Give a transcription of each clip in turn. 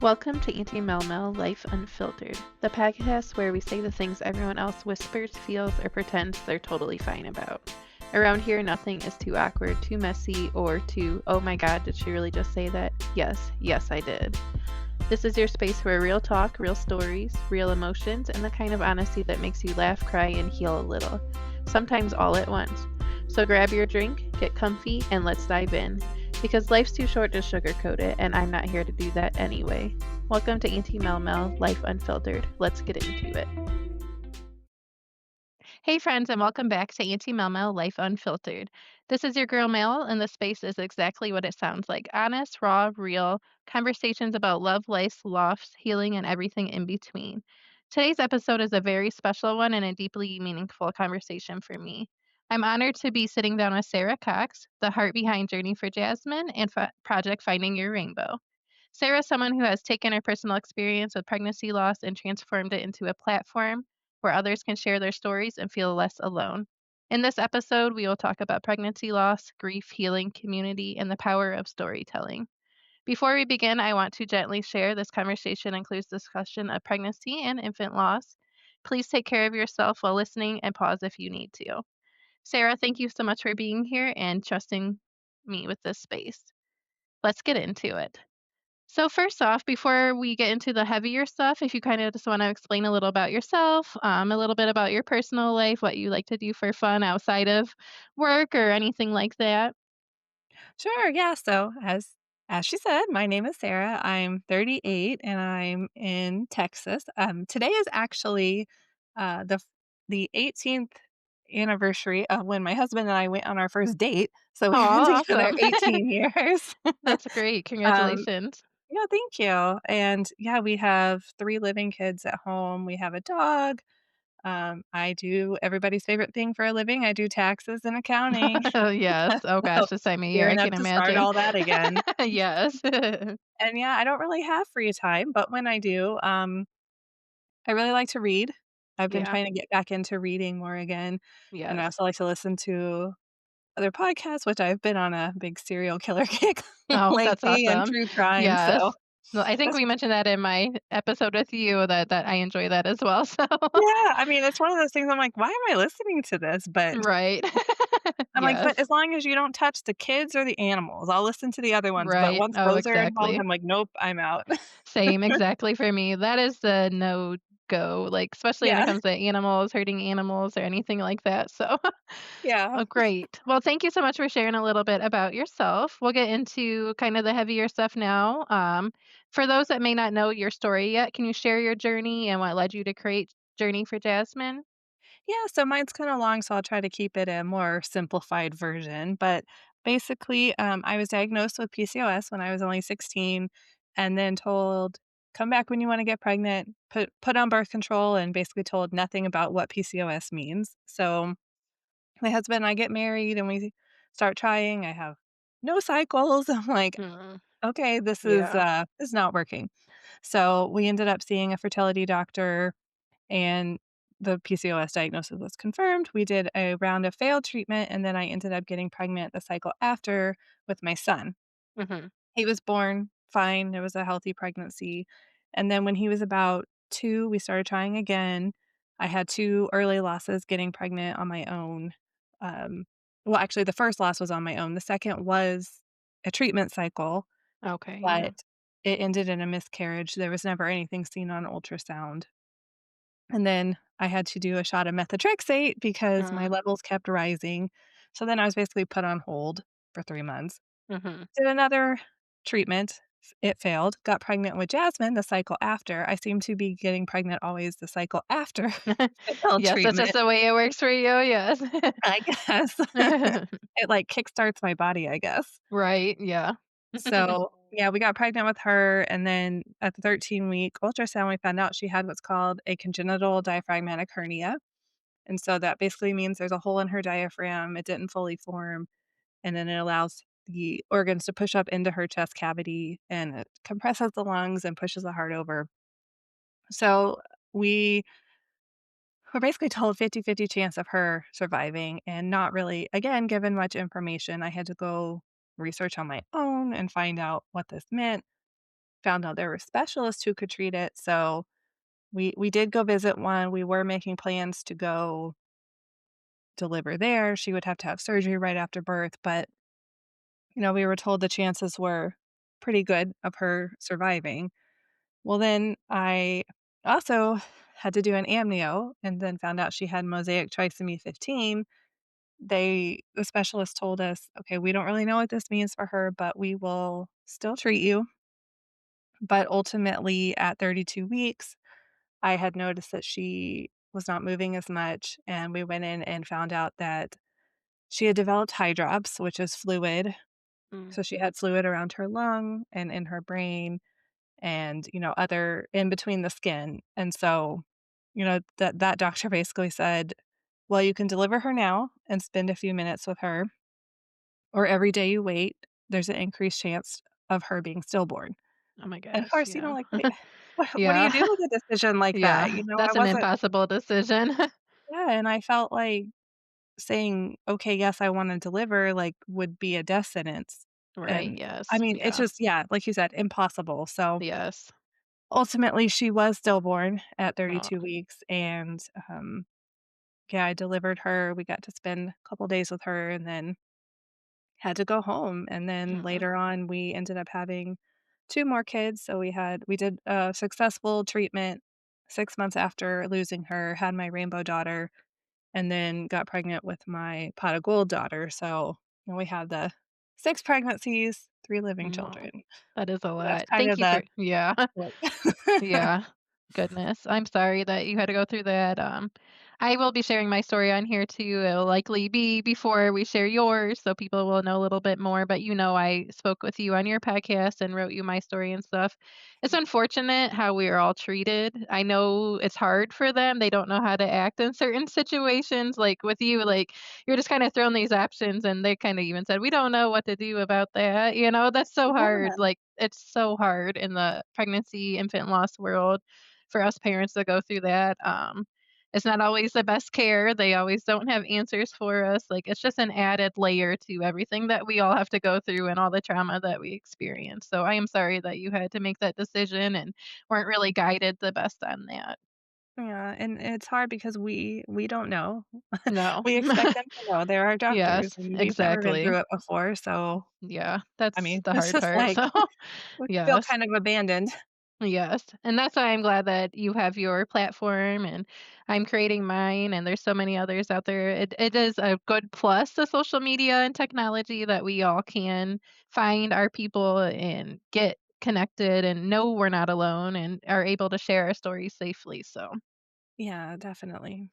Welcome to Auntie Life Unfiltered, the podcast where we say the things everyone else whispers, feels, or pretends they're totally fine about. Around here, nothing is too awkward, too messy, or too, oh my god, did she really just say that? Yes, I did. This is your space where real talk, real stories, real emotions, and the kind of honesty that makes you laugh, cry, and heal a little. Sometimes all at once. So grab your drink, get comfy, and let's dive in. Because life's too short to sugarcoat it, and I'm not here to do that anyway. Welcome to Auntie Life Unfiltered. Let's get into it. Hey, friends, and welcome back to Auntie Life Unfiltered. This is your girl Mel, and the space is exactly what it sounds like honest, raw, real conversations about love, life, loss, healing, and everything in between. Today's episode is a very special one and a deeply meaningful conversation for me. I'm honored to be sitting down with Sarah Cox, the heart behind Journey for Jasmine and Project Finding Your Rainbow. Sarah is someone who has taken her personal experience with pregnancy loss and transformed it into a platform where others can share their stories and feel less alone. In this episode, we will talk about pregnancy loss, grief, healing, community, and the power of storytelling. Before we begin, I want to gently share this conversation includes discussion of pregnancy and infant loss. Please take care of yourself while listening and pause if you need to. Sarah, thank you so much for being here and trusting me with this space. Let's get into it. So first off, before we get into the heavier stuff, if you kind of just want to explain a little about yourself, a little bit about your personal life, what you like to do for fun outside of work or anything like that. Sure, yeah. So as she said, my name is Sarah. I'm 38 and I'm in Texas. Today is actually the 18th anniversary of when my husband and I went on our first date. So Oh, we've been together awesome. 18 years. That's great. um, Congratulations. yeah, thank you. And yeah, we have 3 living kids at home. We have a dog. I do everybody's favorite thing for a living. I do taxes and accounting. Yes. Oh So gosh, this time of year, I gearing can up to start imagine. all that again. Yes. And yeah, I don't really have free time, but when I do, I really like to read. I've been Yeah. trying to get back into reading more again, and I Yes. also like to listen to other podcasts, which I've been on a big serial killer kick Oh, that's lately and awesome. true crime, Yes. so No, I think that's we mentioned that in my episode with you that I enjoy that as well. So yeah, I mean, it's one of those things I'm like, "Why am I listening to this?" But right. I'm like, "But Yes. as long as you don't touch the kids or the animals, I'll listen to the other ones, but Right. once Oh, those are involved, exactly. I'm like, nope, I'm out." Same, exactly for me. That is the no go, like, especially when it Yeah, comes to animals, hurting animals or anything like that. So, yeah. oh, great. Well, thank you so much for sharing a little bit about yourself. We'll get into kind of the heavier stuff now. For those that may not know your story yet, can you share your journey and what led you to create Journey for Jasmine? Yeah, so mine's kinda long, so I'll try to keep it a more simplified version, but basically, I was diagnosed with PCOS when I was only 16 and then told, "Come back when you wanna get pregnant," put on birth control, and basically told nothing about what PCOS means. So, my husband and I get married, and we start trying. I have no cycles. I'm like, Mm, "Okay, yeah. this is not working." So, we ended up seeing a fertility doctor and the PCOS diagnosis was confirmed. We did a round of failed treatment, and then I ended up getting pregnant the cycle after with my son. Mhm. He was born fine. It was a healthy pregnancy. And then when he was about 2, we started trying again. I had 2 early losses getting pregnant on my own. Um, well, actually, the first loss was on my own. The second was a treatment cycle, Okay, yeah. but it ended in a miscarriage. There was never anything seen on ultrasound. And then I had to do a shot of methotrexate because my Mm, levels kept rising. So then I was basically put on hold for 3 months. mhm. Did another treatment, it failed, got pregnant with Jasmine the cycle after. I seem to be getting pregnant always the cycle after the failed Yes, that's just treatment, the way it works for you, yes. I guess. It, like, kickstarts my body, I guess. Right, yeah. So, yeah, we got pregnant with her, and then at the 13-week ultrasound, we found out she had what's called a congenital diaphragmatic hernia. And so that basically means there's a hole in her diaphragm, it didn't fully form, and then it allows the organs to push up into her chest cavity, and it compresses the lungs and pushes the heart over. So we were basically told 50-50 chance of her surviving and not really, again, given much information. I had to go research on my own and find out what this meant. found out there were specialists who could treat it, so we did go visit one. We were making plans to go deliver there. She would have to have surgery right after birth, but, we were told the chances were pretty good of her surviving. Well, then I also had to do an amnio and then found out she had mosaic trisomy 15. The specialist told us, "Okay, we don't really know what this means for her, but we will still treat you." But ultimately, at 32 weeks, I had noticed that she was not moving as much, and we went in and found out that she had developed hydrops, which is fluid. Mm, So she had fluid around her lung and in her brain and, other in between the skin. And so, that doctor basically said, "Well, you can deliver her now and spend a few minutes with her, or every day you wait, there's an increased chance of her being stillborn." oh my And of gosh, course, yeah. like, what do you Yeah. do with a decision like that? Yeah, I that's an wasn't. impossible decision. Yeah, and I felt like saying, "Okay, yes, I wanna deliver," like, would be a death sentence. Right, And, I yes, mean, it's yeah, just yeah, like you said, impossible. So, yes. ultimately, she was stillborn at Oh, 32 weeks, and, yeah, I delivered her. We got to spend a couple days with her and then had to go home, and then uh-huh, later on, we ended up having 2 more kids, so we did a successful treatment 6 months after losing her, had my rainbow daughter, and then got pregnant with my pot of gold daughter, so, we had the 6 pregnancies, 3 living wow, children. that is a So that's lot. kind Thank of you the for yeah. like Yeah. Goodness. I'm sorry that you had to go through that. I will be sharing my story on here too. It'll likely be before we share yours, so people will know a little bit more. But I spoke with you on your podcast and wrote you my story and stuff. It's unfortunate how we are all treated. I know it's hard for them. They don't know how to act in certain situations. Like with you, like you're just kind of thrown these options, and they kind of even said, "We don't know what to do about that." That's so hard. Yeah, Like it's so hard in the pregnancy, infant loss world for us parents to go through that. It's not always the best care. They always don't have answers for us. Like it's just an added layer to everything that we all have to go through and all the trauma that we experience. So I am sorry that you had to make that decision and weren't really guided the best on that. yeah, and it's hard because we don't know. No. We expect them to know, they're our Yes, doctors, and we've never been exactly. through it before, so, Yeah, I that's mean, the it's hard just part. like So, we feel yes. kind of abandoned. Yes, and that's why I'm glad that you have your platform and I'm creating mine and there's so many others out there. It is a good plus to social media and technology that we all can find our people and get connected and know we're not alone and are able to share our stories safely. So, Yeah, definitely.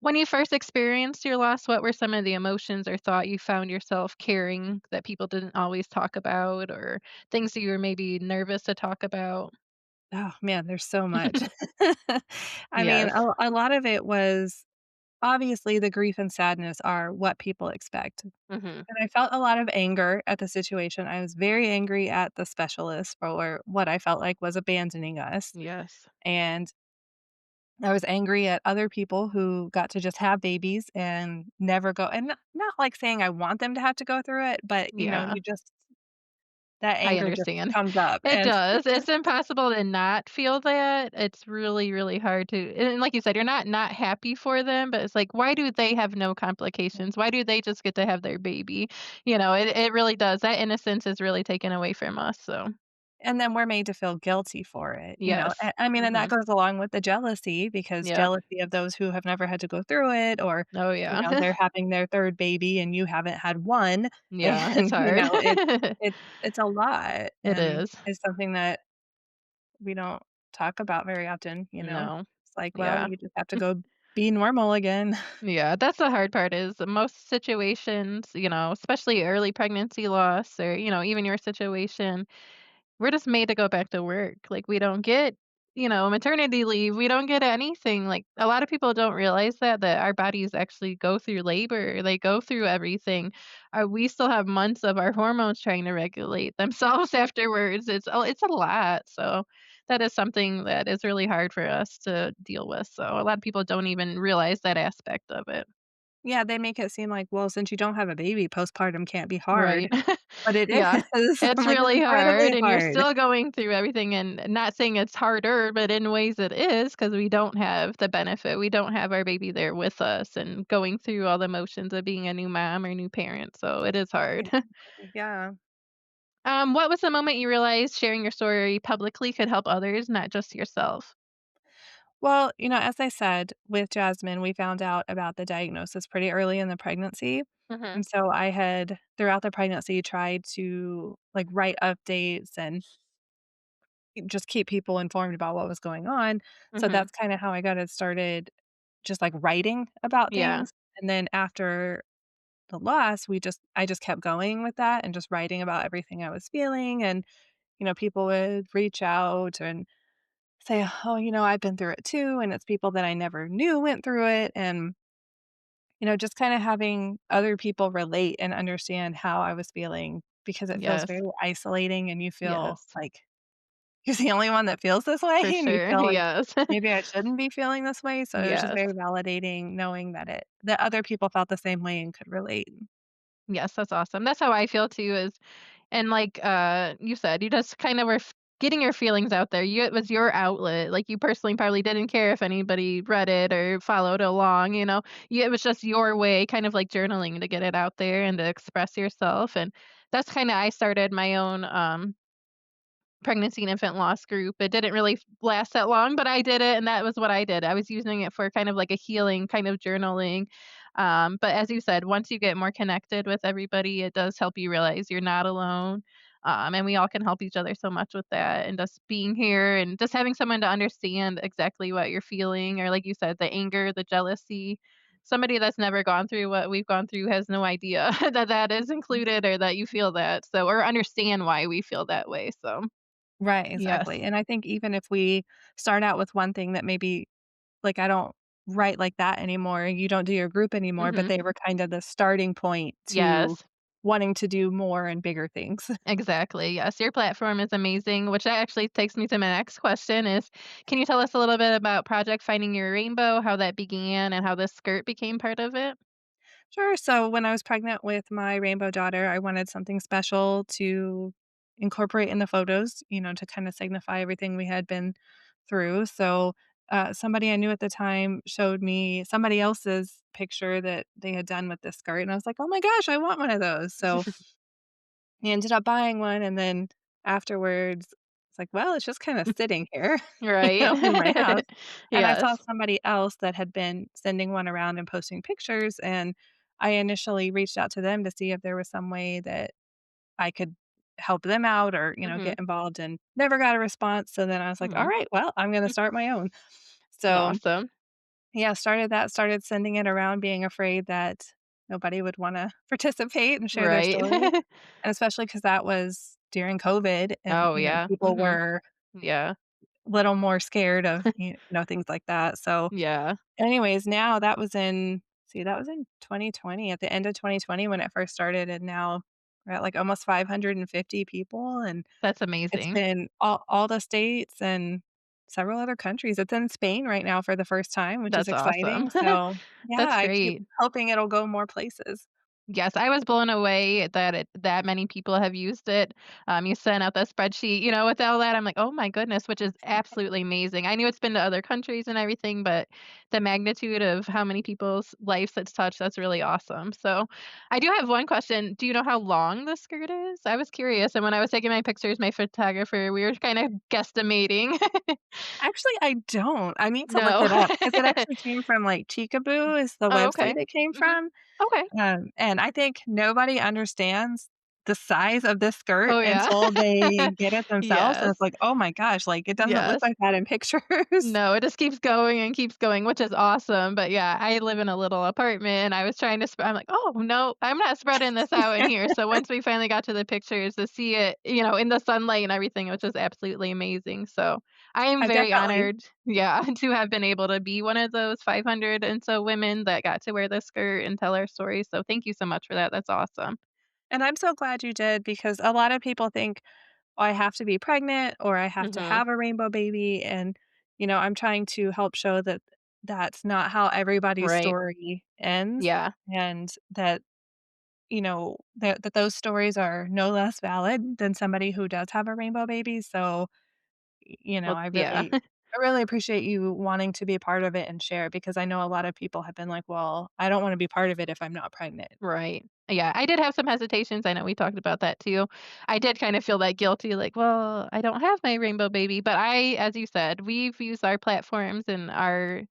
when you first experienced your loss, what were some of the emotions or thought you found yourself carrying that people didn't always talk about or things that you were maybe nervous to talk about? Oh, man, there's so much. I mean, Yes. a lot of it was obviously, the grief and sadness are what people expect, Mhm. and I felt a lot of anger at the situation. I was very angry at the specialist for what I felt like was abandoning us, Yes. and I was angry at other people who got to just have babies and never go and not like saying I want them to have to go through it, but, Yeah, you just that I anger just understand. comes up, It and does. It's impossible to not feel that. It's really, really hard to and like you said, you're not happy for them, but it's like, why do they have no complications? Why do they just get to have their baby? It really does. That innocence is really taken away from us, so and then we're made to feel guilty for it, yes. I mean, and that Mhm. goes along with the jealousy because Yep. jealousy of those who have never had to go through it or, Oh, yeah. they're having their 3rd baby and you haven't had one, Yeah, it's and, hard. it's a lot, It and is. it's something that we don't talk about very often. No. It's like, well, Yeah. you just have to go be normal again. Yeah, that's the hard part is most situations, especially early pregnancy loss or, even your situation, we're just made to go back to work. Like we don't get, maternity leave. We don't get anything. Like a lot of people don't realize that our bodies actually go through labor. They go through everything. We still have months of our hormones trying to regulate themselves afterwards. It's a lot. So that is something that is really hard for us to deal with. So a lot of people don't even realize that aspect of it. Yeah, they make it seem like, well, since you don't have a baby, postpartum can't be hard, Right. but it Yeah. is. It's I'm like, "It's really incredibly hard, and you're hard." still going through everything, and not saying it's harder, but in ways it is because we don't have the benefit. We don't have our baby there with us and going through all the motions of being a new mom or new parent, so it is hard. Exactly, yeah. What was the moment you realized sharing your story publicly could help others, not just yourself? Well, as I said, with Jasmine, we found out about the diagnosis pretty early in the pregnancy. Mhm, And so I had, throughout the pregnancy, tried to like write updates and just keep people informed about what was going on. So mhm. that's kind of how I got it started, just like writing about Yeah. things. And then after the loss, I just kept going with that and just writing about everything I was feeling. And, people would reach out and say, "Oh, I've been through it too." And it's people that I never knew went through it. And, just kind of having other people relate and understand how I was feeling because it feels Yes. very isolating and you feel Yes. like you're the only one that feels this way For and you sure. feel like Yes. maybe I shouldn't be feeling this way. So it was just Yes. very validating knowing that other people felt the same way and could relate. Yes, that's awesome. That's how I feel too is and like, you said, you just kind of were getting your feelings out there. It was your outlet. Like, you personally probably didn't care if anybody read it or followed along, you know? It was just your way, kind of like journaling to get it out there and to express yourself, and that's kinda I started my own, pregnancy and infant loss group. It didn't really last that long, but I did it, and that was what I did. I was using it for kind of like a healing kind of journaling. But as you said, once you get more connected with everybody, it does help you realize you're not alone. And we all can help each other so much with that. And just being here and just having someone to understand exactly what you're feeling, or like you said, the anger, the jealousy. Somebody that's never gone through what we've gone through has no idea that that is included or that you feel that. So, or understand why we feel that way. So, Right, yes. exactly. And I think even if we start out with one thing that maybe like I don't write like that anymore, you don't do your group anymore, but Mhm. they were kind of the starting point to Yes, wanting to do more and bigger things. exactly. Yes, your platform is amazing, which that actually takes me to my next question is, can you tell us a little bit about Project Finding Your Rainbow, how that began, and how this skirt became part of it? Sure. So when I was pregnant with my rainbow daughter, I wanted something special to incorporate in the photos, to kind of signify everything we had been through. So somebody I knew at the time showed me somebody else's picture that they had done with this skirt. And I was like, oh my gosh, I want one of those. So I ended up buying one. And then afterwards, it's like, well, it's just kind of sitting here, Right. in my house. And I saw Yes. somebody else that had been sending one around and posting pictures. And I initially reached out to them to see if there was some way that I could help them out or, Mhm. get involved and never got a response. So then I was like, all Mhm. right, well, I'm going to start my own. So Awesome. yeah, started sending it around being afraid that nobody would wanna participate and share their Right. story, and especially because that was during COVID and, Oh, yeah. people Mhm. were Yeah. a little more scared of, things like that, so Yeah. anyways, now that was in 2020, at the end of 2020 when it first started, and now we're at, like, almost 550 people, and That's it's amazing. been all the states and several other countries. It's in Spain right now for the first time, which is That's awesome. exciting. So, yeah, That's I keep great. hoping it'll go more places. Yes, I was blown away that that many people have used it. You sent out the spreadsheet, with all that, I'm like, "Oh my goodness," which is absolutely amazing. I knew it's been to other countries and everything, but the magnitude of how many people's lives it's touched, that's really awesome. So, I do have one question. Do you know how long the skirt is? I was curious, and when I was taking my pictures, my photographer, we were kind of guesstimating. Actually, I don't. I need to look No. it up because it actually came from, like, Cheekaboo is the Oh, website okay. it came Mhm. from, Okay. and I think nobody understands the size of this skirt Oh, yeah. until they get it themselves, and Yes. it's like, "Oh my gosh," like, it doesn't look Yes. like that in pictures. No, it just keeps going and keeps going, which is awesome, but yeah, I live in a little apartment, and I was trying to I'm like, "Oh, no, I'm not spreading this out in here," so once we finally got to the pictures to see it, in the sunlight and everything, which was absolutely amazing, so I am very Definitely. honored, yeah, to have been able to be one of those 500 and so women that got to wear the skirt and tell our stories, so thank you so much for that, that's awesome. And I'm so glad you did because a lot of people think, "Oh, I have to be pregnant or I have to Mhm. have a rainbow baby." And, I'm trying to help show that that's not how everybody's Right. story ends, Yeah. and that, that those stories are no less valid than somebody who does have a rainbow baby, so, Well, yeah. I really appreciate you wanting to be part of it and share because I know a lot of people have been like, "Well, I don't wanna be part of it if I'm not pregnant." Right. Yeah, I did have some hesitations, I know we talked about that too. I did kind of feel that guilty, like, "Well, I don't have my rainbow baby," but as you said, we've used our platforms and our,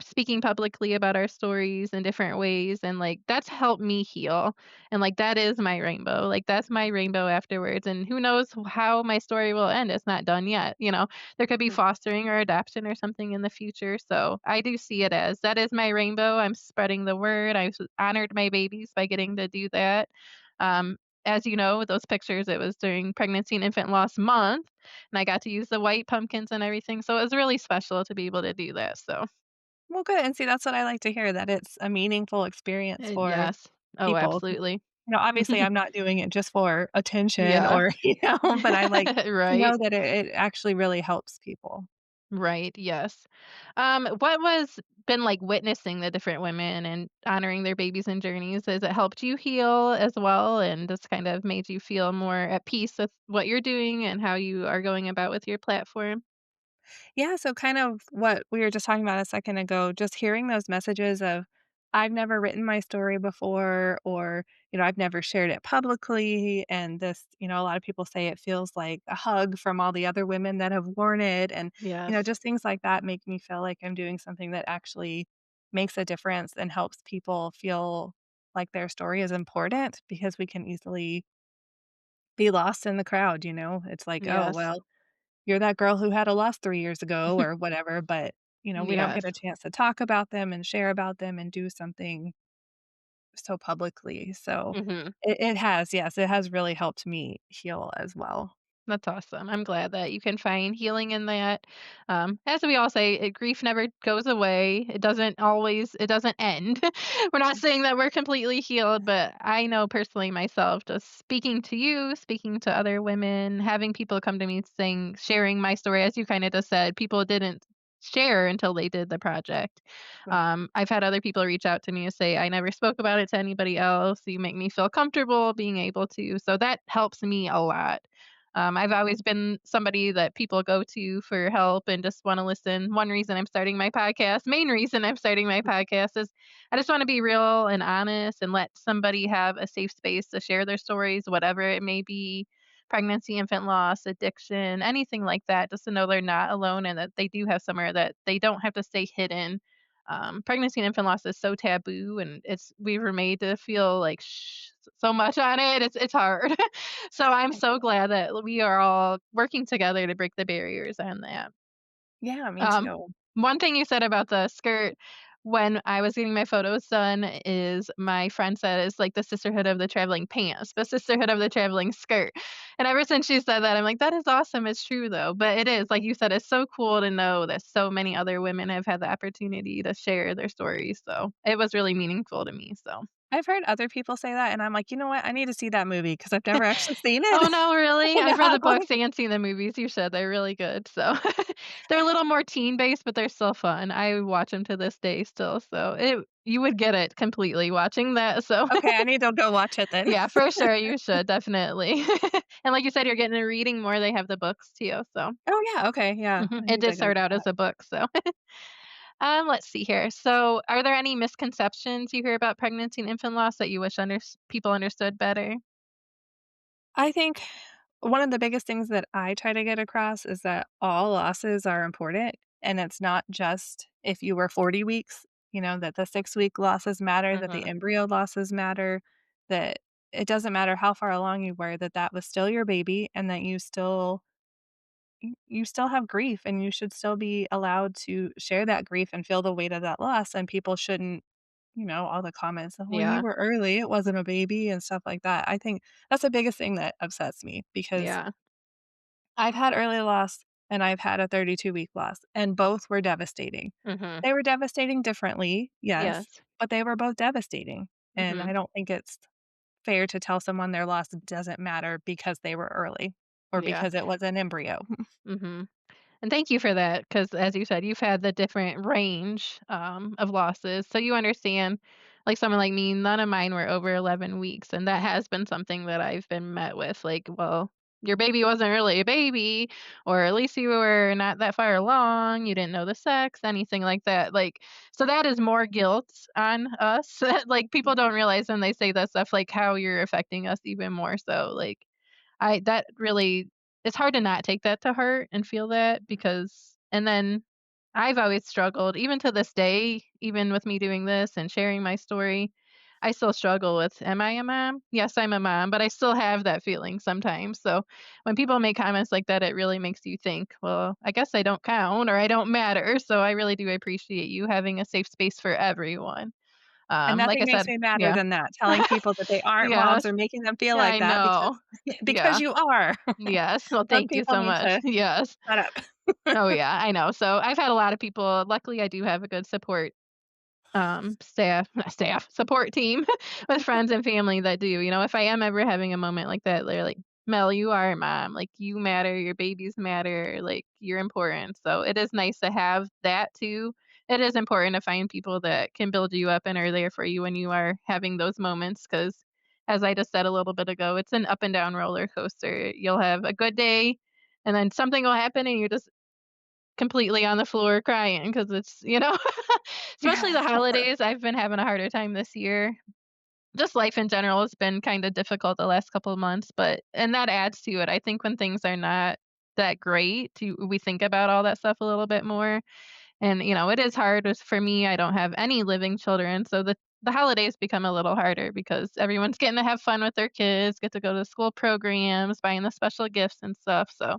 speaking publicly about our stories in different ways, and, like, that's helped me heal, and, like, that is my rainbow, like, that's my rainbow afterwards, and who knows how my story will end, it's not done yet, you know? There could be Mm. fostering or adoption or something in the future, so I do see it as that is my rainbow, I'm spreading the word, I've honored my babies by getting to do that. Um, as you know, with those pictures, it was during Pregnancy and Infant Loss Month, and I got to use the white pumpkins and everything, so it was really special to be able to do that, so Well, good, and see, that's what I like to hear, that it's a meaningful experience for yes. Oh, people. absolutely. Obviously, I'm not doing it just for attention Yeah. or, but I like to Right. know that it actually really helps people. Right, yes. What was been like witnessing the different women and honoring their babies and journeys? Has it helped you heal as well and just kind of made you feel more at peace with what you're doing and how you are going about with your platform? Yeah, so kind of what we were just talking about a second ago, just hearing those messages of, I've never written my story before, or, I've never shared it publicly. And this, a lot of people say it feels like a hug from all the other women that have worn it. And, Yes. just things like that make me feel like I'm doing something that actually makes a difference and helps people feel like their story is important because we can easily be lost in the crowd. It's like, oh, Yes. well, you're that girl who had a loss 3 years ago or whatever, but, we don't get Yes. a chance to talk about them and share about them and do something so publicly. So Mhm. it has, yes, it has really helped me heal as well. That's awesome. I'm glad that you can find healing in that. As we all say, grief never goes away. It doesn't end. We're not saying that we're completely healed, but I know personally myself, just speaking to you, speaking to other women, having people come to me saying, sharing my story, as you kind of just said, people didn't share until they did the project. Right. I've had other people reach out to me and say, I never spoke about it to anybody else. You make me feel comfortable being able to. So that helps me a lot. I've Mhm. always been somebody that people go to for help and just want to listen. One reason I'm starting my podcast, main reason I'm starting my podcast is I just want to be real and honest and let somebody have a safe space to share their stories, whatever it may be pregnancy, infant loss, addiction, anything like that, just to know they're not alone and that they do have somewhere that they don't have to stay hidden. Pregnancy and infant loss is so taboo, and we were made to feel like so much on it. It's hard. So I'm so glad that we are all working together to break the barriers on that. Yeah, me Um, too. One thing you said about the skirt when I was getting my photos done is my friend said it's like the sisterhood of the traveling pants, the sisterhood of the traveling skirt. And ever since she said that, I'm like, that is awesome. It's true though. But it is, like you said, it's so cool to know that so many other women have had the opportunity to share their stories. So it was really meaningful to me. So I've heard other people say that, and I'm like, "You know what? I need to see that movie because 'cause I've never actually seen oh, it." no, really? I've read Yeah. the books and seen the movies, you should, they're really good, so they're a little more teen-based, but they're still fun. I watch them to this day still, so it you would get it completely watching that, so Okay, I need to go watch it then. yeah, for sure, you should, definitely. And like you said, you're getting into reading more, they have the books too, so Oh, yeah, okay, yeah, mhm, I it need did to go start do out that. as a book, so let's see here. So, are there any misconceptions you hear about pregnancy and infant loss that you wish people understood better? I think one of the biggest things that I try to get across is that all losses are important, and it's not just if you were 40 weeks, that the 6-week losses matter, that the Mhm. embryo losses matter, that it doesn't matter how far along you were, that that was still your baby and that you still have grief and you should still be allowed to share that grief and feel the weight of that loss, and people shouldn't, all the comments of, "Well, you Yeah, were early, it wasn't a baby," and stuff like that. I think that's the biggest thing that upsets me because yeah. I've had early loss and I've had a 32-week loss, and both were devastating. Mhm. They were devastating differently, yes, Yes. but they were both devastating, and Mhm. I don't think it's fair to tell someone their loss doesn't matter because they were early or Yeah. because it was an embryo. Mhm. And thank you for that, because as you said, you've had the different range, of losses, so you understand, like someone like me, none of mine were over 11 weeks, and that has been something that I've been met with, like, "Well, your baby wasn't really a baby," or "At least you were not that far along, you didn't know the sex," anything like that, like, so that is more guilt on us, like, people don't realize when they say that stuff, like, how you're affecting us even more so, like, I that really it's hard to not take that to heart and feel that because and then I've always struggled, even to this day, even with me doing this and sharing my story, I still struggle with, "Am I a mom? Yes, I'm a mom," but I still have that feeling sometimes, so when people make comments like that, it really makes you think, "Well, I guess I don't count or I don't matter," so I really do appreciate you having a safe space for everyone. And Like I nothing makes said me madder yeah. than that, telling people that they aren't moms Yes, or making them feel like I that because know. because Yeah. you are. Yes. Well, Some thank you people so need much. to Yes. shut up. Oh, yeah, I know. So I've had a lot of people luckily, I do have a good support, staff not staff, support team with friends and family that do, if I am ever having a moment like that, they're like, "Mel, you are a mom. Like, you matter, your babies matter, like, you're important." So it is nice to have that too. It is important to find people that can build you up and are there for you when you are having those moments. Because, as I just said a little bit ago, it's an up and down roller coaster. You'll have a good day, and then something will happen, and you're just completely on the floor crying because it's especially the holidays, I've been having a harder time this year. Just life in general has been kinda difficult the last couple of months, but and that adds to it. I think when things are not that great, we think about all that stuff a little bit more. And, it is hard with for me, I don't have any living children, so the holidays become a little harder because everyone's getting to have fun with their kids, get to go to school programs, buying the special gifts and stuff, so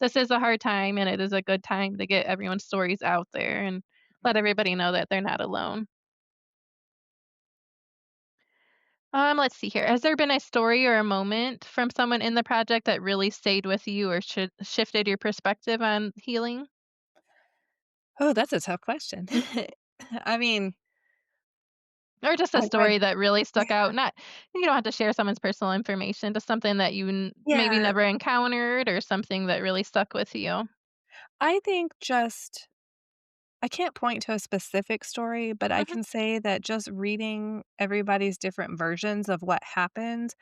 this is a hard time, and it is a good time to get everyone's stories out there and let everybody know that they're not alone. Let's see here. Has there been a story or a moment from someone in the project that really stayed with you or shifted your perspective on healing? Oh, that's a tough question. Mm. I mean, Or just a I story that really stuck out. Not you don't have to share someone's personal information, just something that you maybe yeah, never encountered or something that really stuck with you. I think just I can't point to a specific story, but I Mhm, can say that just reading everybody's different versions of what happened,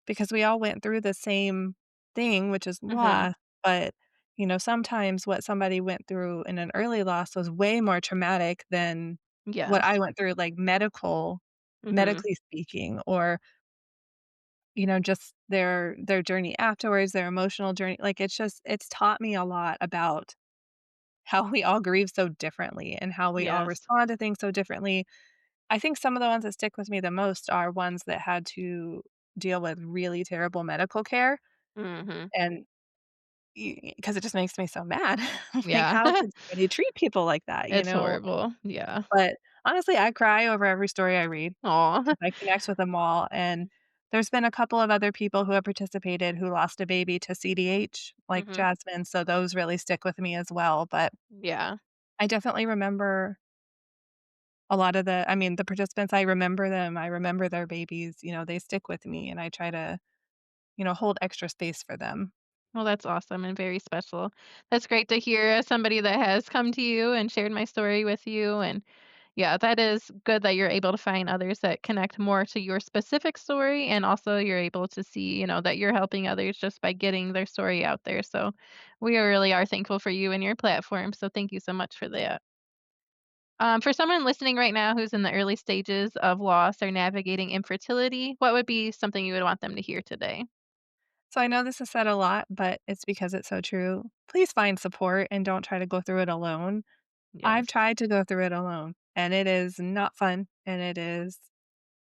because we all went through the same thing, which is mhm. loss, but, sometimes what somebody went through in an early loss was way more traumatic than what I Yes. went through, like, Mhm. medically speaking, or, just their journey afterwards, their emotional journey, like, it's taught me a lot about how we all grieve so differently and how we all Yes. respond to things so differently. I think some of the ones that stick with me the most are ones that had to deal with really terrible medical care, Mhm. and because it just makes me so mad. Like, Yeah. how could somebody treat people like that, you It's know? horrible. Yeah. But, honestly, I cry over every story I read Aw. because I connect with them all, and there's been a couple of other people who have participated who lost a baby to CDH, like Mhm. Jasmine, so those really stick with me as well, but Yeah. I definitely remember a lot of the participants, I remember them, I remember their babies, they stick with me, and I try to, hold extra space for them. Well, that's awesome and very special. That's great to hear as somebody that has come to you and shared my story with you. And yeah, that is good that you're able to find others that connect more to your specific story. And also you're able to see, that you're helping others just by getting their story out there. So we really are thankful for you and your platform. So thank you so much for that. For someone listening right now who's in the early stages of loss or navigating infertility, what would be something you would want them to hear today? So I know this is said a lot, but it's because it's so true. Please find support and don't try to go through it alone. I've Yes. tried to go through it alone, and it is not fun, and it is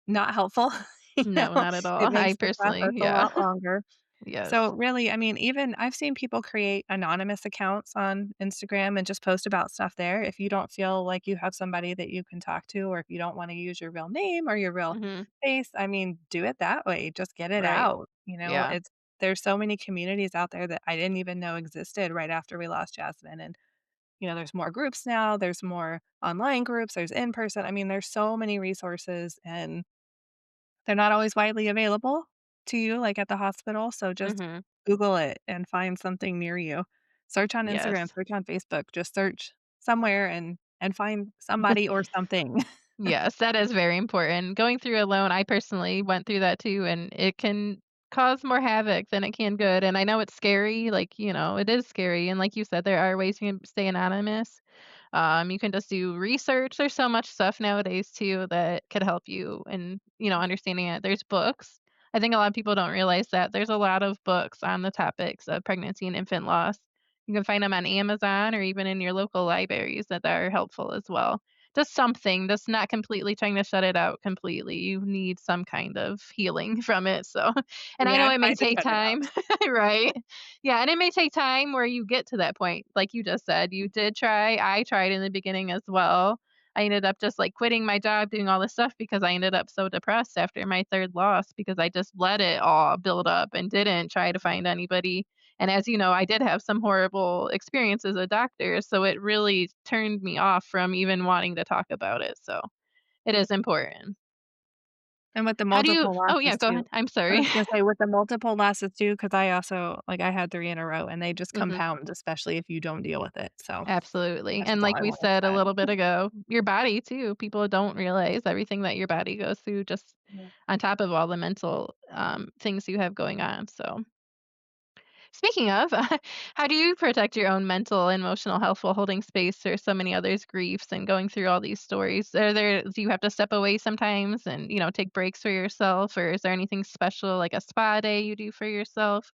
not helpful, No, not at all. it I makes the personally, process a yeah. lot longer. So Yes. really, I mean, even I've seen people create anonymous accounts on Instagram and just post about stuff there. If you don't feel like you have somebody that you can talk to, or if you don't want to use your real name or your real Mhm. face, I mean, do it that way. Just get it Right. out. Yeah. There's so many communities out there that I didn't even know existed right after we lost Jasmine. And, there's more groups now, there's more online groups, there's in person. I mean, there's so many resources, and they're not always widely available to you, like, at the hospital, so just Mhm. Google it and find something near you. Search on Instagram, Yes. search on Facebook, just search somewhere and find somebody or something. Yes, that is very important. Going through alone, I personally went through that too, and it can cause more havoc than it can good. And I know it's scary, like, it is scary. And like you said, there are ways you can stay anonymous. You can just do research. There's so much stuff nowadays too that could help you in, understanding it. There's books. I think a lot of people don't realize that there's a lot of books on the topics of pregnancy and infant loss. You can find them on Amazon or even in your local libraries that are helpful as well. Just something, just not completely trying to shut it out completely. You need some kind of healing from it. So, and I Yeah, know I it may tried to take shut it time, out. right? Yeah, and it may take time where you get to that point. Like you just said, you did try. I tried in the beginning as well. I ended up just like quitting my job, doing all this stuff because I ended up so depressed after my third loss because I just let it all build up and didn't try to find anybody. And as you know, I did have some horrible experiences with doctors, so it really turned me off from even wanting to talk about it. So it is important. And with the How do you multiple Oh, losses yeah, go too. ahead. I'm I sorry. was gonna say with the multiple losses too, because I also like, I had 3 in a row, and they just Mhm. compound, especially if you don't deal with it, so Absolutely, that's and just all like I we wanted to said a add. little bit ago, your body too, people don't realize everything that your body goes through just Yeah. on top of all the mental, things you have going on, so speaking of, how do you protect your own mental and emotional health while holding space for so many others' griefs and going through all these stories? Do you have to step away sometimes and, take breaks for yourself, or is there anything special, like a spa day you do for yourself?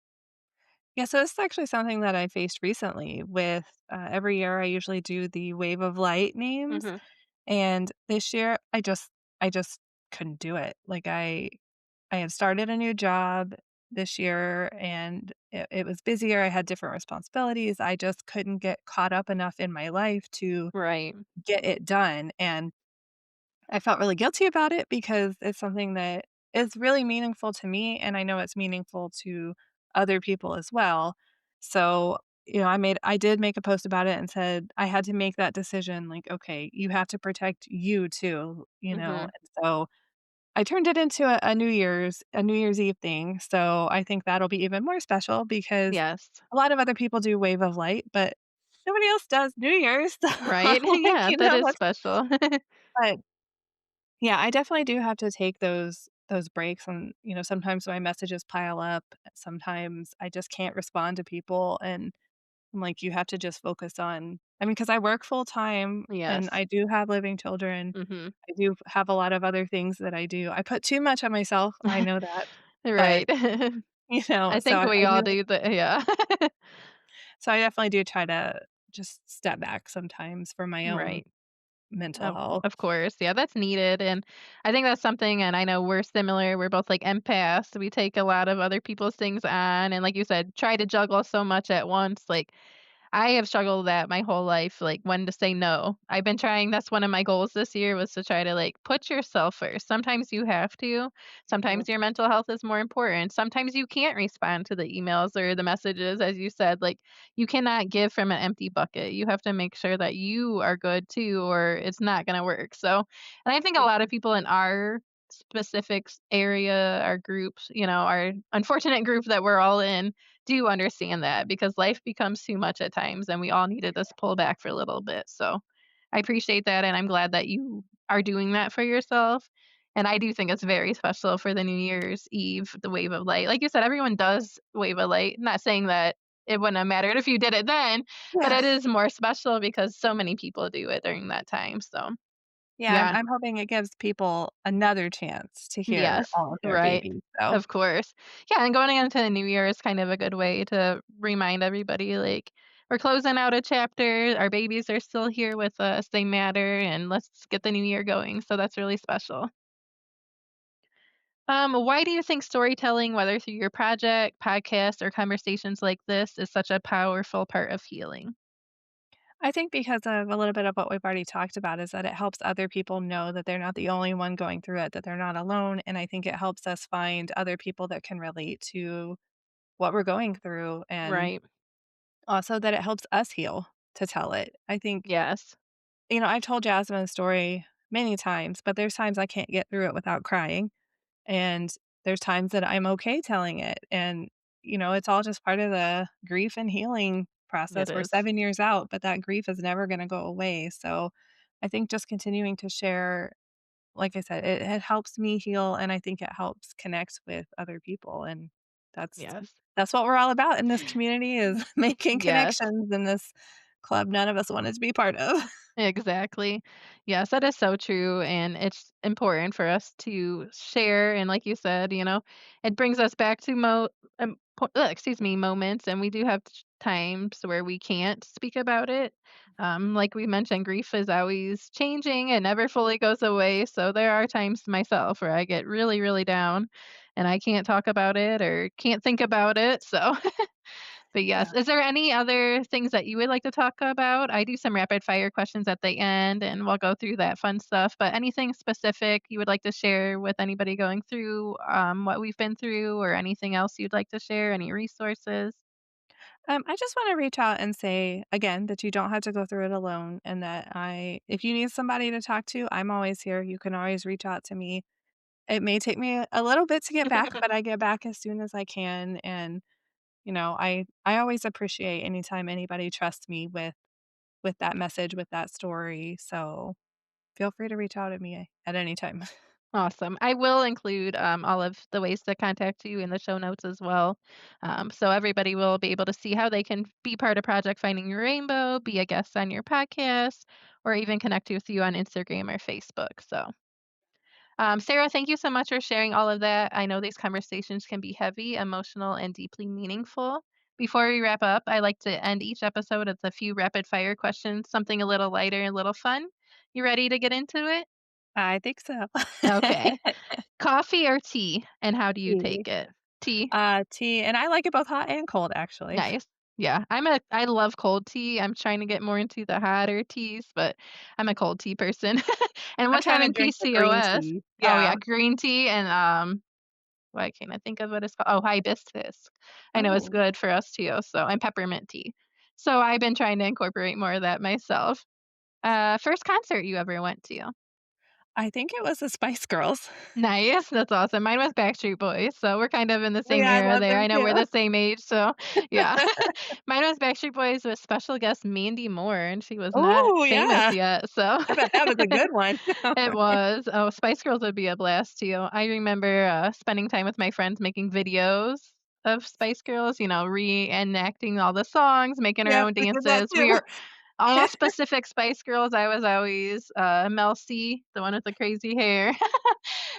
Yeah, so this is actually something that I faced recently with, every year I usually do the Wave of Light names, Mhm. and this year I just couldn't do it. Like, I had started a new job this year, and it was busier, I had different responsibilities, I just couldn't get caught up enough in my life to Right. get it done, and I felt really guilty about it because it's something that is really meaningful to me, and I know it's meaningful to other people as well. So, I did make a post about it and said I had to make that decision, like, "Okay, you have to protect you too," Mhm. and so I turned it into a New Year's Eve thing, so I think that'll be even more special because Yes. a lot of other people do Wave of Light, but nobody else does New Year's, so, Right? like, Yeah, that is that's special. but yeah, I definitely do have to take those breaks and, sometimes my messages pile up. Sometimes I just can't respond to people and I'm like, you have to just focus on because I work full time and Yes. I do have living children. Mhm. I do have a lot of other things that I do. I put too much on myself, I know that. But, Right. I so think we I all do do the yeah. so I definitely do try to just step back sometimes for my own Right. mental Of health. of course, yeah, that's needed, and I think that's something and I know we're similar, we're both, like, empaths, we take a lot of other people's things on, and like you said, try to juggle so much at once, like, I have struggled with that my whole life, like, when to say no. I've been trying that's one of my goals this year was to try to, like, put yourself first. Sometimes you have to. Mhm. Sometimes your mental health is more important. Sometimes you can't respond to the emails or the messages, as you said, like, you cannot give from an empty bucket. You have to make sure that you are good too, or it's not gonna work. So and I think a lot of people in our specific area, our groups, our unfortunate group that we're all in, do understand that because life becomes too much at times and we all need to just pull back for a little bit. So I appreciate that and I'm glad that you are doing that for yourself. And I do think it's very special for the New Year's Eve, the wave of light. Like you said, everyone does wave of light. Not saying that it wouldn't have mattered if you did it then, but Yeah. it is more special because so many people do it during that time. So Yeah, I'm yeah, I'm hoping it gives people another chance to hear yes, all of their right. babies, so Of course. Yeah, and going into the new year is kind of a good way to remind everybody, like, we're closing out a chapter, our babies are still here with us, they matter, and let's get the new year going, so that's really special. Why do you think storytelling, whether through your project, podcast, or conversations like this, is such a powerful part of healing? I think because of a little bit of what we've already talked about is that it helps other people know that they're not the only one going through it, that they're not alone, and I think it helps us find other people that can relate to what we're going through, and Right. also that it helps us heal to tell it. I think, Yes. I've told Jasmine's story many times, but there's times I can't get through it without crying. And there's times that I'm okay telling it, and, it's all just part of the grief and healing That process. We're is. 7 years out, but that grief is never gonna go away, so I think just continuing to share, like I said, it helps me heal, and I think it helps connect with other people, and that's Yes. that's what we're all about in this community is making Yes. connections in this club none of us wanted to be part of. Exactly. Yes, that is so true, and it's important for us to share, and like you said, it brings us back to moments, and we do have times where we can't speak about it. Like we mentioned, grief is always changing, it never fully goes away, so there are times myself where I get really, really down, and I can't talk about it or can't think about it, so but yes, Yeah. is there any other things that you would like to talk about? I do some rapid fire questions at the end and we'll go through that fun stuff, but anything specific you would like to share with anybody going through what we've been through or anything else you'd like to share, any resources? I just wanna reach out and say, again, that you don't have to go through it alone and that I if you need somebody to talk to, I'm always here. You can always reach out to me. It may take me a little bit to get back, but I get back as soon as I can, and, I always appreciate anytime anybody trusts me with that message, with that story, so feel free to reach out at me at any time. Awesome. I will include all of the ways to contact you in the show notes as well. So everybody will be able to see how they can be part of Project Finding Your Rainbow, be a guest on your podcast, or even connect with you on Instagram or Facebook. So Sarah, thank you so much for sharing all of that. I know these conversations can be heavy, emotional, and deeply meaningful. Before we wrap up, I like to end each episode with a few rapid fire questions, something a little lighter and a little fun. You ready to get into it? I think so. Okay. Coffee or tea, and how do you Tea. take it? Tea. Tea, and I like it both hot and cold, actually. Nice. Yeah, I love cold tea. I'm trying to get more into the hotter teas, but I'm a cold tea person. And I'm what's trying to having drink the green PCOS? tea. Oh yeah, Yeah. green tea and why can't I think of what it's called? Oh, hibiscus. I know it's Oh, good for us too, and peppermint tea. So I've been trying to incorporate more of that myself. First concert you ever went to? I think it was the Spice Girls. Nice, that's awesome. Mine was Backstreet Boys, so we're kind of in the Oh, same yeah, I era love there. them I know we're too. the same age, so yeah. Mine was Backstreet Boys with special guest Mandy Moore, and she was not Oh, famous yeah. yet, so I bet that was a good one. it was. Oh, Spice Girls would be a blast too. I remember, spending time with my friends making videos of Spice Girls, reenacting all the songs, making our Yep, own we did that dances. We too. were all specific Spice Girls. I was always, Mel C, the one with the crazy hair.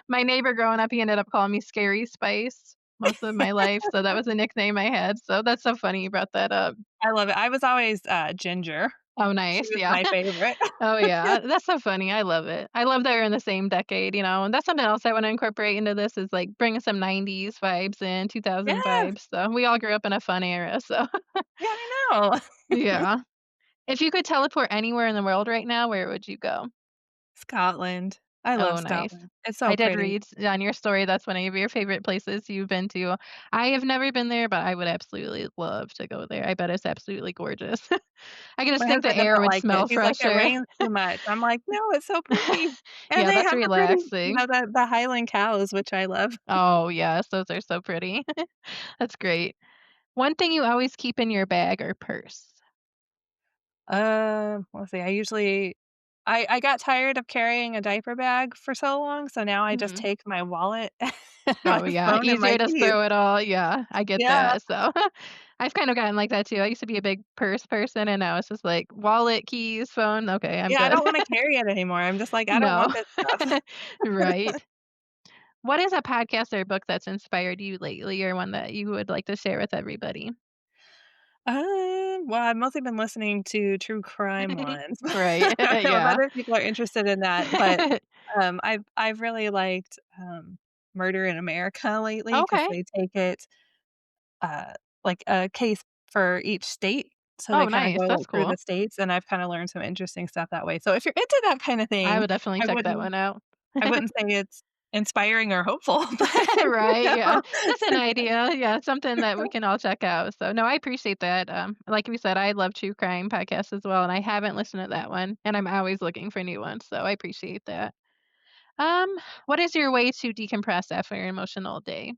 My neighbor growing up, he ended up calling me Scary Spice most of my life, so that was a nickname I had, so that's so funny you brought that up. I love it. I was always, Ginger. Oh, She nice, was yeah. my favorite. Oh, yeah, that's so funny, I love it. I love that we're in the same decade, and that's something else I wanna incorporate into this is, like, bringing some '90s vibes in, 2000 Yeah, vibes, so we all grew up in a fun era, so yeah, I know. yeah. If you could teleport anywhere in the world right now, where would you go? Scotland. I love Oh, nice. Scotland. It's so I did pretty. read on your story that's one of your favorite places you've been to. I have never been there, but I would absolutely love to go there. I bet it's absolutely gorgeous. I can just My think the husband air doesn't would like it. smell He's like, "It fresher. rains too much." I'm like, "No, it's so pretty." And Yeah, they that's have the pretty relaxing. the Highland cows, which I love. Oh, yes, those are so pretty. That's great. One thing you always keep in your bag or purse. Let's see, I got tired of carrying a diaper bag for so long, so now I just Mhm. take my wallet, my Oh, yeah, phone, and my easier to keys. throw it all. Yeah, I get Yeah. that. So I've kind of gotten like that too. I used to be a big purse person, and now it's just like wallet, keys, phone. Okay, I'm Yeah, I good. don't wanna carry it anymore. I'm just like, "I don't No. want this stuff." Right. What is a podcast or book that's inspired you lately or one that you would like to share with everybody? Well, I've mostly been listening to true crime ones. Right. I don't know if Yeah. other people are interested in that, but, I've really liked, Murder in America lately because Okay. they take it, uh, like a case for each state, so they Oh, kinda nice. go, That's like, through cool. the states, and I've kinda learned some interesting stuff that way. So if you're into that kinda I thing, would definitely I check that wouldn't one out. I wouldn't say it's inspiring or hopeful, but, Right, you yeah. know. Just an idea, yeah, something that we can all check out, so, no, I appreciate that, like we said, I love true crime podcasts as well, and I haven't listened to that one, and I'm always looking for new ones, so I appreciate that. Um, what is your way to decompress after an emotional day?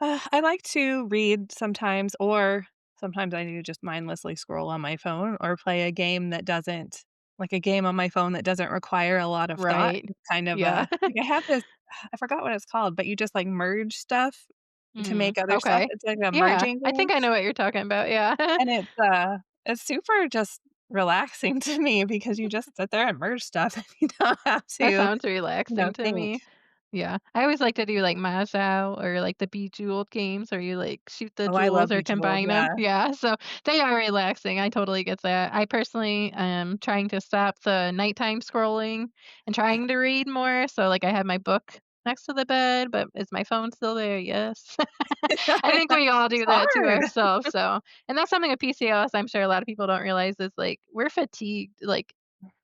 I like to read sometimes, or Sometimes I need to just mindlessly scroll on my phone or play a game that doesn't like a game on my phone that doesn't require a lot of thought. Right. It's kind of Yeah. like I have this I forgot what it's called, but you just, like, merge stuff to make other stuff. Okay. It's like a Yeah. merging I game, think I know what you're talking about, yeah. and it's super just relaxing to me because you just sit there and merge stuff and you don't have to, That sounds you know, relaxing to think. me. Yeah. I always like to do, like, Mahjong or, like, the Bejeweled games where you, like, shoot the Oh, I love jewels or Bejeweled, combine them. yeah. Yeah, so they are relaxing, I totally get that. I personally am trying to stop the nighttime scrolling and trying to read more, so, like, I have my book next to the bed, but is my phone still there? Yes. I think we all It's do that to hard. ourselves, so and that's something with PCOS I'm sure a lot of people don't realize is, like, we're fatigued, like,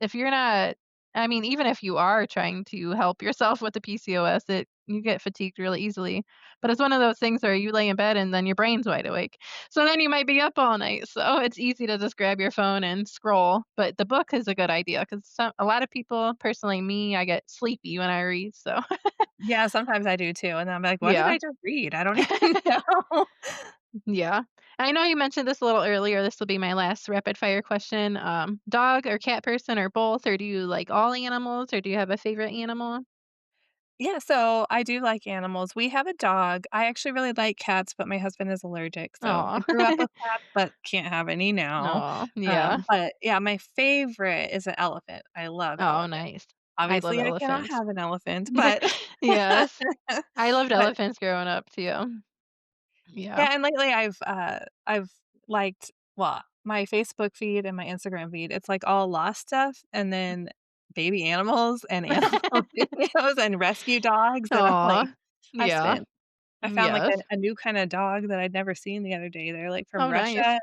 if you're not I mean, even if you are trying to help yourself with the PCOS, you get fatigued really easily, but it's one of those things where you lay in bed and then your brain's wide awake, so then you might be up all night, so it's easy to just grab your phone and scroll, but the book is a good idea 'cause a lot of people, personally me, I get sleepy when I read, so Yeah, sometimes I do too, and I'm like, "What did yeah. I just read? I don't even know." Yeah. I know you mentioned this a little earlier. This will be my last rapid fire question. Dog or cat person or both, or do you like all animals, or do you have a favorite animal? Yeah, so I do like animals. We have a dog. I actually really like cats, but my husband is allergic, so Oh. I grew up with cats, but can't have any now. Oh, yeah. But yeah, my favorite is an elephant. I love Oh, elephants. nice. I love Obviously, I cannot elephants. have an elephant, but Yes. I loved but elephants growing up too. Yeah. yeah, and lately I've liked well, my Facebook feed and my Instagram feed, it's like all lost stuff and then baby animals and animal videos and rescue dogs, and I'm like, Aw. I've Yeah. spent I found like Yes. a new kinda dog that I'd never seen the other day. They're like from Oh, nice. Russia.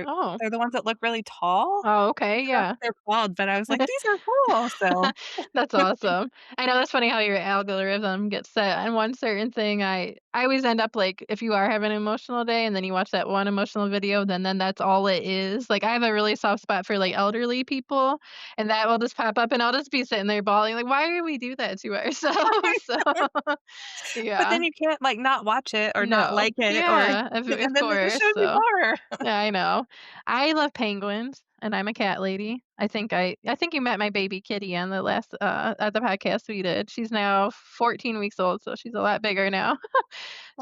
Oh. They're the ones that look really tall. Oh, okay, I forgot yeah. what they're called, but I was like, "These are cool." So That's awesome. I know that's funny how your algorithm gets set on one certain thing. I always end up like, if you are having an emotional day and then you watch that one emotional video, then that's all it is. Like, I have a really soft spot for, like, elderly people, and that will just pop up, and I'll just be sitting there bawling, like, "Why do we do that to ourselves?" So, but yeah. then you can't, like, not watch it or not No. like it or Yeah, of and then it just course, shows you so more. yeah, I know. I love penguins, and I'm a cat lady. I think you met my baby kitty on the last, at the podcast we did. She's now 14 weeks old, so she's a lot bigger now.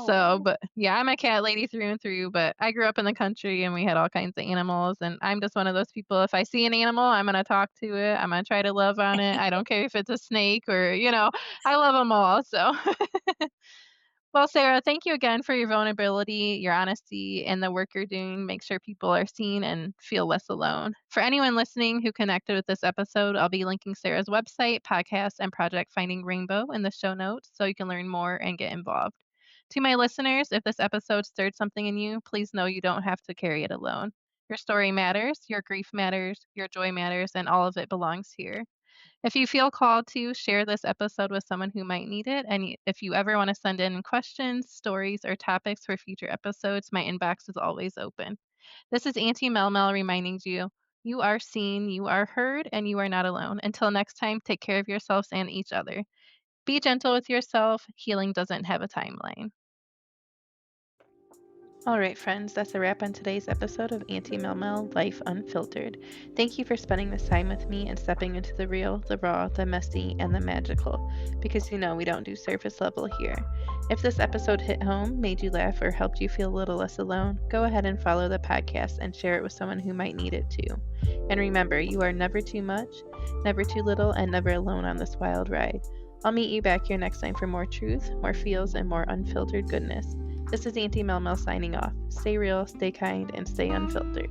So, Oh. but yeah, I'm a cat lady through and through, but I grew up in the country and we had all kinds of animals, and I'm just one of those people, if I see an animal, I'm gonna talk to it, I'm gonna try to love on it. I don't care if it's a snake or, I love them all, so well, Sarah, thank you again for your vulnerability, your honesty, and the work you're doing. Make sure people are seen and feel less alone. For anyone listening who connected with this episode, I'll be linking Sarah's website, podcast, and project Finding Rainbow in the show notes so you can learn more and get involved. To my listeners, if this episode stirred something in you, please know you don't have to carry it alone. Your story matters, your grief matters, your joy matters, and all of it belongs here. If you feel called to, share this episode with someone who might need it. And if you ever want to send in questions, stories, or topics for future episodes, my inbox is always open. This is Auntie Mel Mel reminding you you are seen, you are heard, and you are not alone. Until next time, take care of yourselves and each other. Be gentle with yourself. Healing doesn't have a timeline. All right, friends, that's a wrap on today's episode of Auntie Mel Mel Life Unfiltered. Thank you for spending this time with me and stepping into the real, the raw, the messy, and the magical, because we don't do surface level here. If this episode hit home, made you laugh, or helped you feel a little less alone, go ahead and follow the podcast and share it with someone who might need it too. And remember, you are never too much, never too little, and never alone on this wild ride. I'll meet you back here next time for more truth, more feels, and more unfiltered goodness. This is Auntie Mel Mel signing off. Stay real, stay kind, and stay unfiltered.